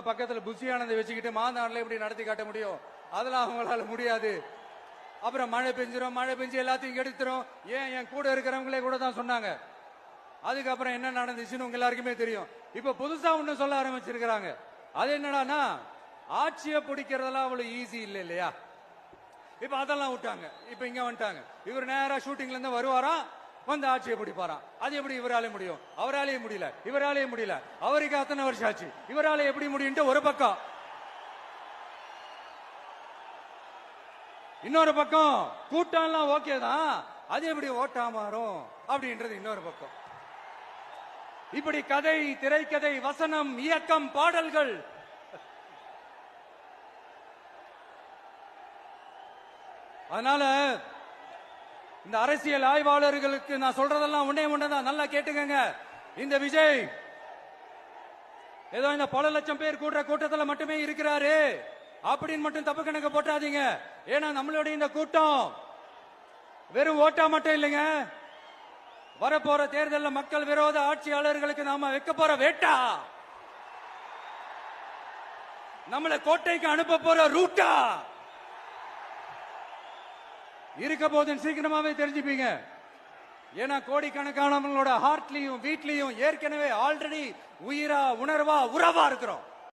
பக்கத்துல புஷியானதை வச்சுக்கிட்டு மாநாடுல எப்படி நடத்தி காட்ட முடியும்? அதெல்லாம் அவங்களால முடியாது. அப்புறம் மழை பெஞ்சிரும், மழை பெஞ்சு எல்லாத்தையும் எடுத்துரும். ஏன் என் கூட இருக்கிறவங்களே கூட தான் சொன்னாங்க. அதுக்கப்புறம் என்ன நடந்துச்சுன்னு உங்க எல்லாருக்குமே தெரியும். இப்ப புதுசா ஒண்ணு சொல்ல ஆரம்பிச்சிருக்கிறாங்க. அது என்னடானா, ஆட்சியை பிடிக்கிறதெல்லாம் அவ்வளவு ஈஸி இல்லை இல்லையா? இப்ப அதெல்லாம் விட்டாங்க. இப்ப இங்க வந்துட்டாங்க. இவர் நேரா ஷூட்டிங்ல இருந்து வருவாராம், வந்து ஆட்சியை பிடிப்பாராம். அது எப்படி இவராலே முடியும்? அவராலே முடியல, இவராலே முடியல. அவருக்கு அத்தனை வருஷம் ஆச்சு, இவராலே எப்படி முடியும்? ஒரு பக்கம். இன்னொரு பக்கம் கூட்டம் எல்லாம் ஓகே தான், அது எப்படி ஓட்டா மாறும் அப்படின்றது இன்னொரு பக்கம். இப்படி கதை, திரைக்கதை, வசனம், இயக்கம், பாடல்கள், அதனால இந்த அரசியல் ஆய்வாளர்களுக்கு நான் சொல்றதெல்லாம் ஒன்னேதான், நல்லா கேட்டுக்கங்க. இந்த விஜய் ஏதோ இந்த பல லட்சம் பேர் கூடுற கூட்டத்தில் மட்டுமே இருக்கிறாரு அப்படின்னு மட்டும் தப்பு கணக்கு போட்டாதீங்க. ஏன்னா நம்மளுடைய இந்த கூட்டம் வெறும் ஓட்டா மட்டும் இல்லைங்க. வரப்போற தேர்தலில் மக்கள் விரோத ஆட்சியாளர்களுக்கு நாம வைக்க போற வேட்டா, நம்மளை கோட்டைக்கு அனுப்ப போற ரூட்டா இருக்க போதுன்னு சீக்கிரமாவே தெரிஞ்சுப்பீங்க. ஏன்னா கோடிக்கணக்கானவங்களோட ஹார்ட்லயும் வீட்லயும் ஏற்கனவே ஆல்ரெடி உயிரா, உணர்வா, உறவா இருக்கிறோம்.